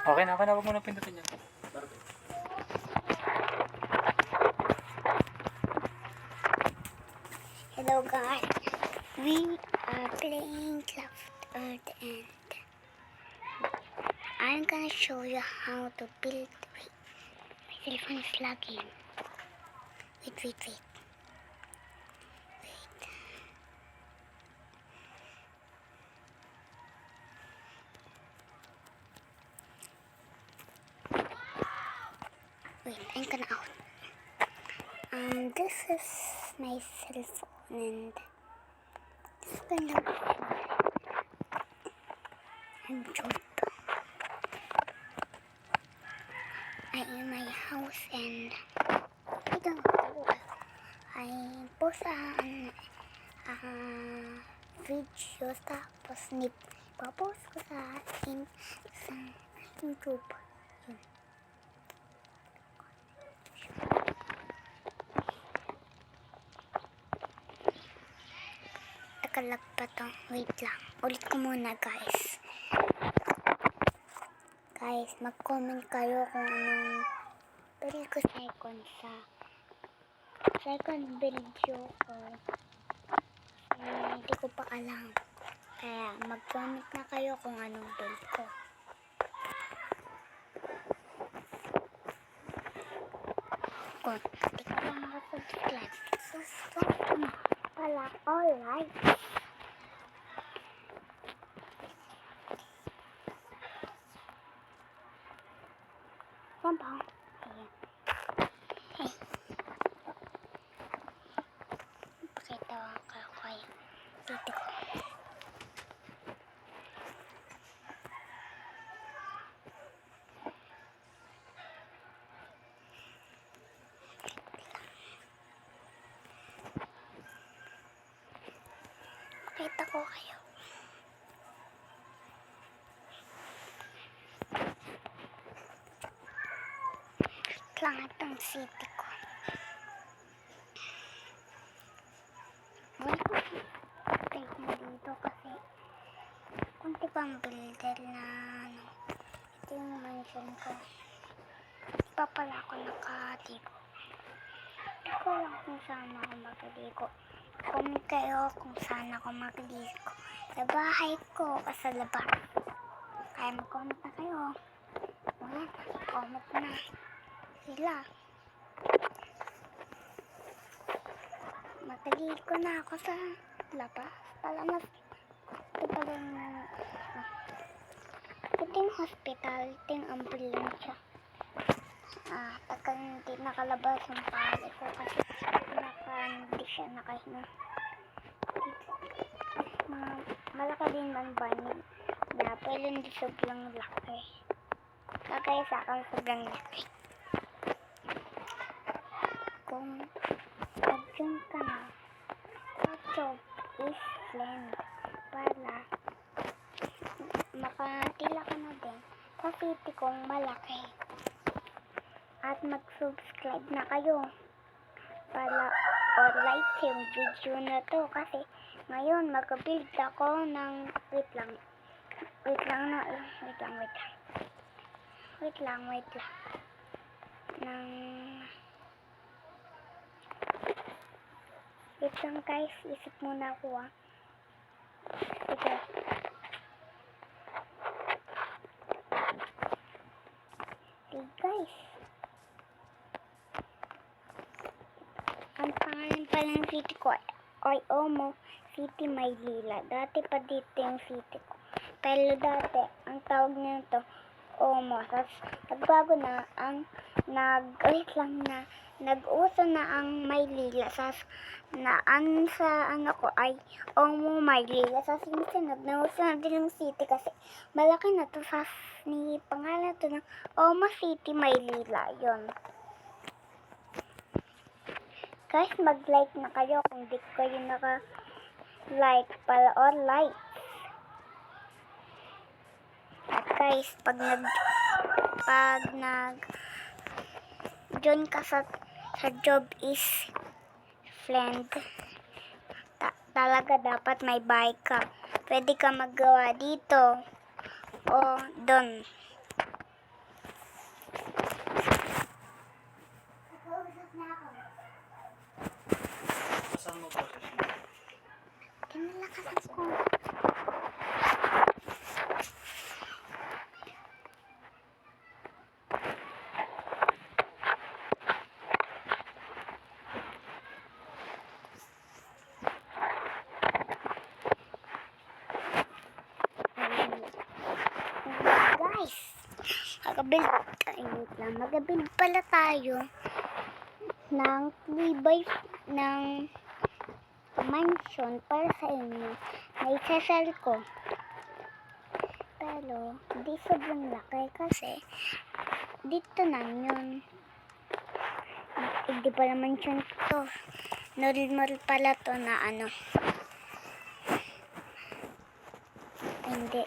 Okay na, huwag mo na pindutin yan. Hello guys, we are playing Craft Earth and I'm gonna show you how to build. Wait, my telephone is lagging. Wait. Wait, I'm gonna out. This is my cell phone and this is gonna I'm jump. I'm in my house and I don't know. I post video tapos ipapost ko sa YouTube. Yun. Nakalag pa to. Wait lang. Ulit ko muna guys. Guys, mag-comment kayo kung anong build ko second video ko. Hindi ko pa alam. Kaya mag-comment na kayo kung anong build ko. Kung hindi ka pa makasubscribe, subscribe ka na pala. Alright. Saan ba? Ayan. Hey. Pakita ko kayo. Dito ko. Pakita ko kayo. Lang itong city ko. Wala ko take na dito kasi kunti pang builder na ito yung mansion ko. Di pa pala ako nakadigo. Hindi ko alam kung saan ako magdigo. Comment kayo kung saan ako magdigo. Sa bahay ko o sa labas. Kaya mag-comment na kayo. Wala na. Comment na. Sila. Matagig ko na ako sa labas. Palamas. Ito pala ito yung hospital. Ito yung ambulansya. Tagal hindi nakalabas yung pali ko kasi hindi siya nakahinga. Malaki din man ba niya. Pero hindi sobrang laki. Kagaya sa akin sobrang laki. Kung nag-jump ka na sa job is land para makatila ka na din sa city kong malaki at mag-subscribe na kayo para like yung video na to kasi ngayon mag-build ako ng wait lang wait lang guys, isip muna ako Sige. Okay guys. Ang pangalan pa ng city ko ay Omo City, Maylila. Dati pa dito yung city ko. Pero dati, ang tawag nito Omo. Tapos, nagbago na ang nag-uso na ang Maylila. Tapos, sa ano ko ay Omo Maylila. Tapos, sunod na uso na din yung city kasi malaki na to. Tapos, ni pangalan to ng Omo City, Maylila. Yun. Guys, mag-like na kayo kung di kayo naka-like pala or like. At guys, pag join ka sa job is friend, talaga dapat may bahay ka. Pwede ka maggawa dito o doon. Kinalakasan ko. Guys, magabuild pala tayo ng 3x ng mansion para sa inyo. May sasal ko. Pero, di sobrang laki kasi dito na yun. Hindi pala mansion to. Normal pala to na ano. Hindi.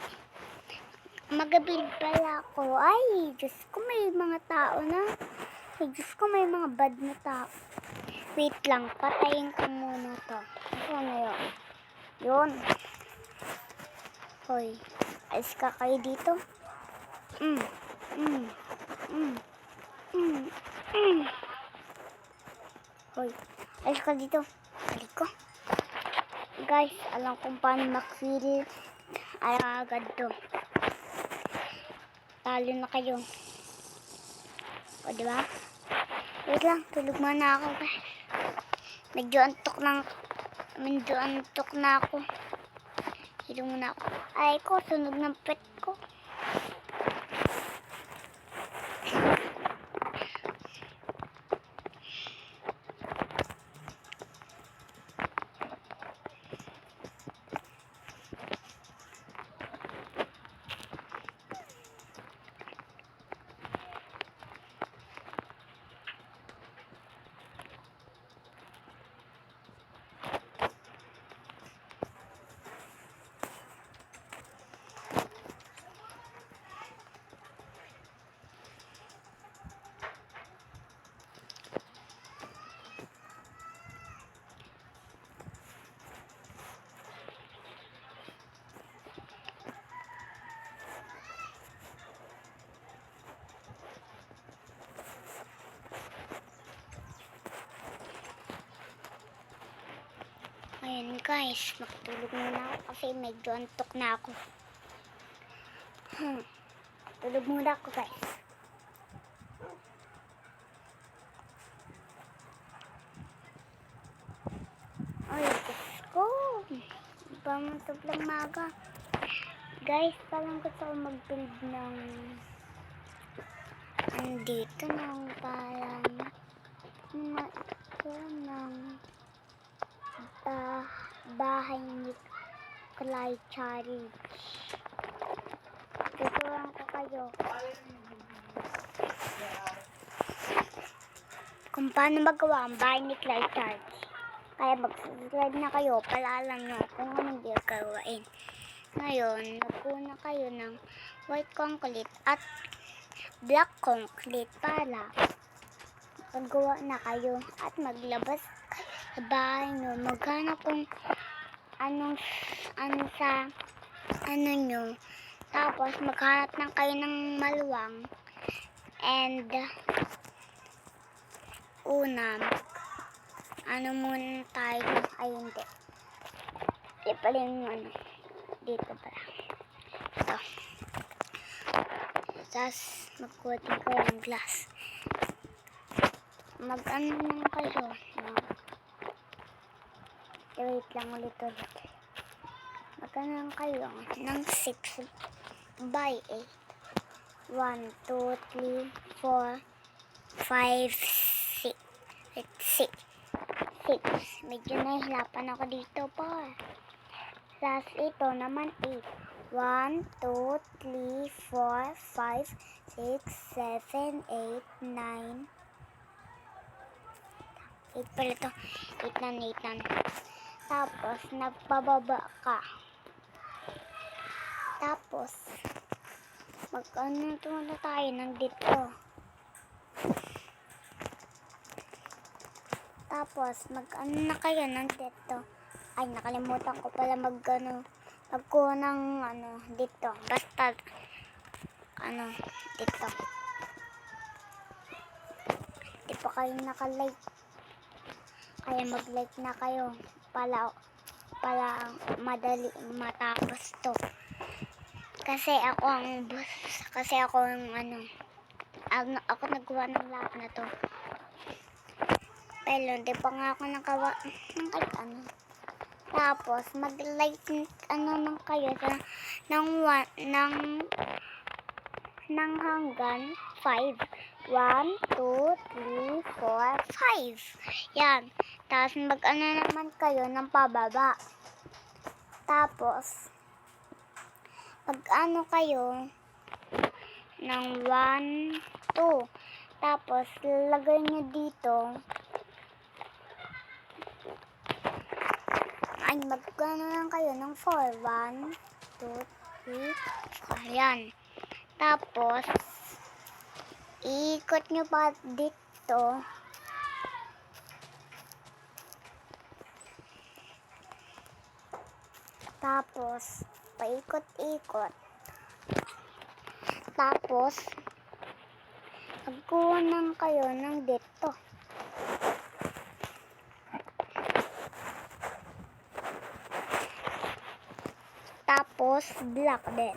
Magabuild pala ako. Ay, Diyos ko, may mga tao na. Ay, Diyos ko, may mga bad na tao. Wait lang, patayin ko muna to. Ano yun? Yun. Hoy, alis ka kayo dito. Hoy, alis ka dito. Balik ko. Guys, alam kung paano makill. Agad to. Talo na kayo. O, diba? Wait lang, tulog muna ako, guys. Medyo antok na ako. Hilo muna ako. Ay ko, sunog ng pet ko. Ayan guys, makatulog muna ako kasi medyo antok na ako. Tulog muna ako guys. Ay, Diyos ko. Ba mo sobrang maga. Guys, parang gusto ko mag-build ng andito ng parang bahay ni Clay Charlie. Tuturuan ko kayo kung paano magawa ang bahay ni Clay Charlie. Kaya mag-subscribe na kayo para alam nyo kung anong gagawin. Ngayon, nagkuha kayo ng white concrete at black concrete para magawa na kayo at maglabas sa bahay nyo. Maghanap kung ano sa ano nyo. Tapos maghanap na kayo ng maluwang and ano muna tayo. Ay hindi. Di pala yung ano. Dito pala. Ito. Tapos magkuha din kayo ng glass. Mag-ano lang kayo. Wait lang ulit. Mag-ano lang kayo ng 6 by 8. 1, 2, 3, 4, 5, 6. 6. Medyo nahihirapan ako dito pa. Plus ito naman 8. 1, 2, 3, 4, 5, 6, 7, 8, 9. 8 pala ito. 8 na. Tapos, nagpababa ka. Tapos, mag-ano na tayo ng dito. Tapos, mag-ano na kayo ng dito. Ay, nakalimutan ko pala magkuha ng dito. Basta, dito. Di pa kayo nakalight. Kaya mag-like na kayo para madali matapos to. Kasi ako ang ako nagawa ng lahat na to. Pero hindi pa nga ako nagawa ng kahit ano. Tapos mag-like nang kayo ng hanggang 5. 1, 2, 3, 4, 5. Yan. Tapos naman kayo ng pababa. Tapos kayo ng 1, 2. Tapos lalagay nyo dito. Ay, lang kayo ng 4. 1, 2, 3, 4. Yan. Tapos, iikot nyo pa dito. Tapos, paikot-ikot. Tapos, magkuha lang kayo ng dito. Tapos, black din.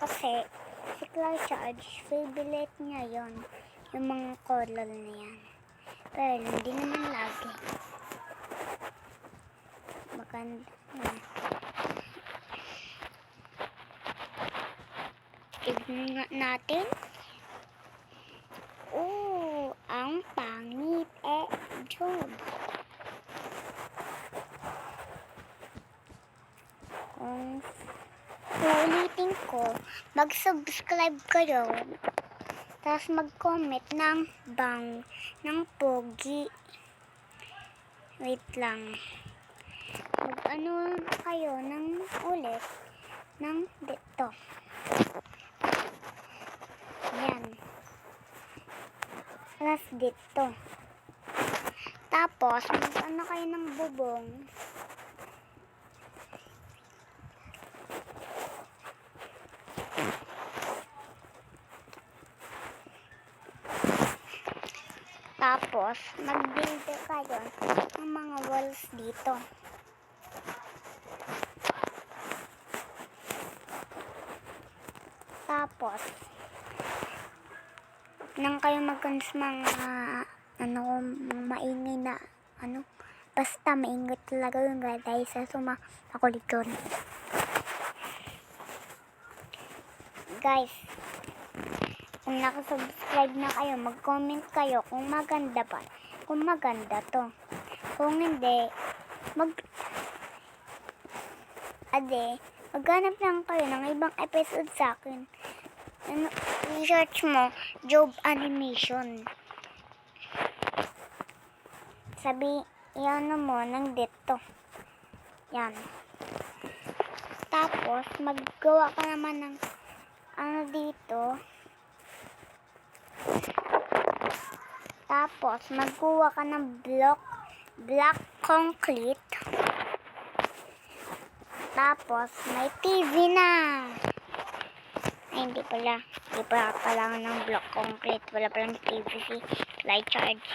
Kasi, si Clark Charge, favorite niya yon, yung mga color na yan. Pero, hindi naman lagi. Maganda yan. Tignan natin. Ang pangit job. Ulitin ko, mag-subscribe kayo, tapos mag-comment ng pogi. Wait lang. Kayo ng ulit ng dito. Yan. Tapos dito. Tapos, kayo ng bubong. Tapos, mag-build kayo ng mga walls dito. Tapos, nang kayo magkanos mga maingay na basta maingay talaga yung dahil sa makulit yun. Guys, kung nakasubscribe na kayo, mag-comment kayo kung maganda ba. Kung maganda to. Kung hindi, maghanap lang kayo ng ibang episode sa akin. I-search mo, Job Animation. Yan mo ng dito. Yan. Tapos, maggawa ka naman ng dito. Tapos, magkuha ka ng black concrete. Tapos, may TV na. Ay, hindi pala ng block concrete. Wala palang TV si Light Charge.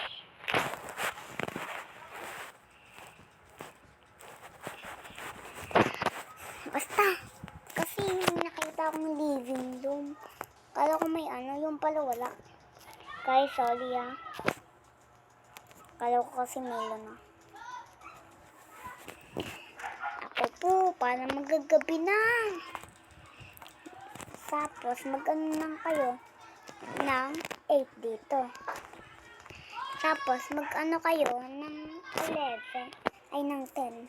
Basta, kasi nakita akong living room. Kala ko may yung pala wala. Guys, sorry Kala ko kasi meron na. Ako po, para magagabi na. Tapos, lang kayo ng 8 dito. Tapos, kayo ng 11. Ay, ng 10.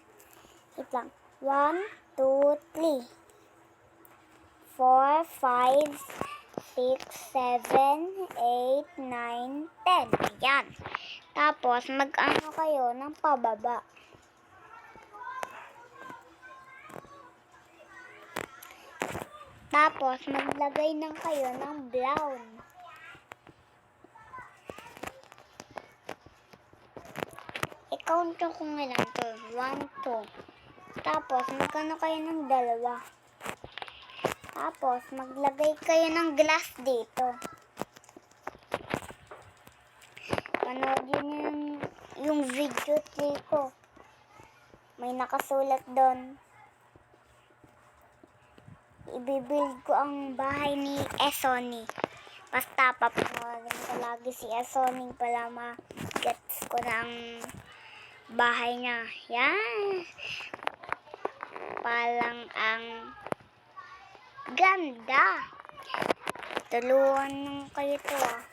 Wait lang. 1, 2, 3. 4, 5, 6, 7, 8, 9, 10. Ayan. Tapos, kayo ng pababa. Tapos, maglagay kayo ng brown. I-count ko kung ilan to. 1, 2. Tapos, kayo ng 2. Tapos, maglagay kayo ng glass dito. Panoodin yung video ko. May nakasulat doon. Ibibuild ko ang bahay ni Esoni. Basta papanoorin ko lagi si Esoni para ma-gets ko na ang bahay niya. Yan. Parang ang ganda. Tulungan nung kayo to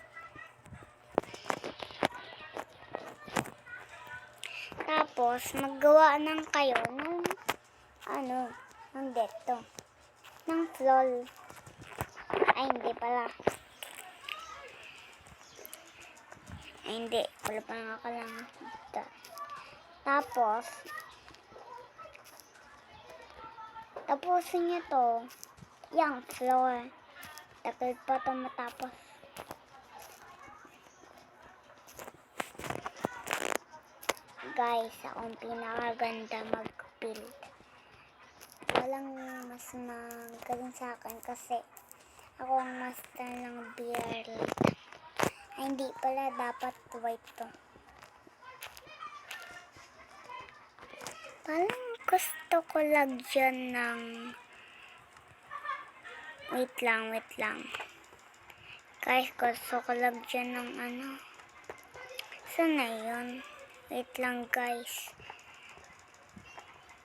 Tapos, maggawa ng kayo ng ng deto. Ng floor. Ay, hindi pala. Ay, hindi. Wala pa nga ka lang. Tapos, tapusin niyo to. Yung floor. Tagal pa ito matapos. Guys, akong pinakaganda mag-build. Walang mas magaling sa akin kasi ako ang master ng BR. Ay, hindi pala. Dapat white to. Parang gusto ko lagyan ng wait lang. Guys, gusto ko lagyan ng saan na yun? Wait lang, guys.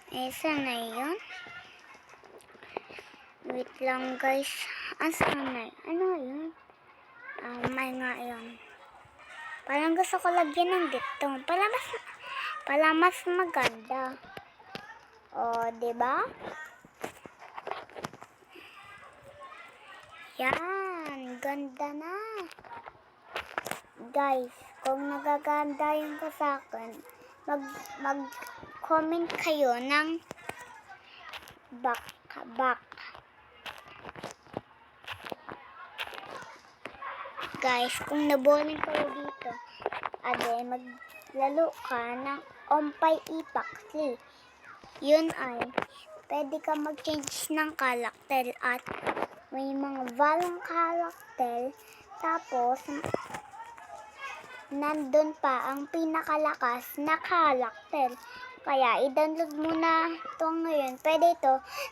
Saan na yun? Wait lang, guys. Saan na yun? Ano yun? May nga yun. Parang gusto ko lagyan ng dito. Para mas maganda. Diba? Yan. Ganda na. Guys, kung nagaganda yung ko sa akin, mag-comment kayo ng back. Guys, kung naboring kayo dito, maglalo ka ng Ompay Ipaxi. Yun ay, pwede ka mag-change ng karakter at may mga valong karakter. Tapos, nandun pa ang pinakalakas na karakter. Kaya, i-download mo na ito ngayon. Pwede ito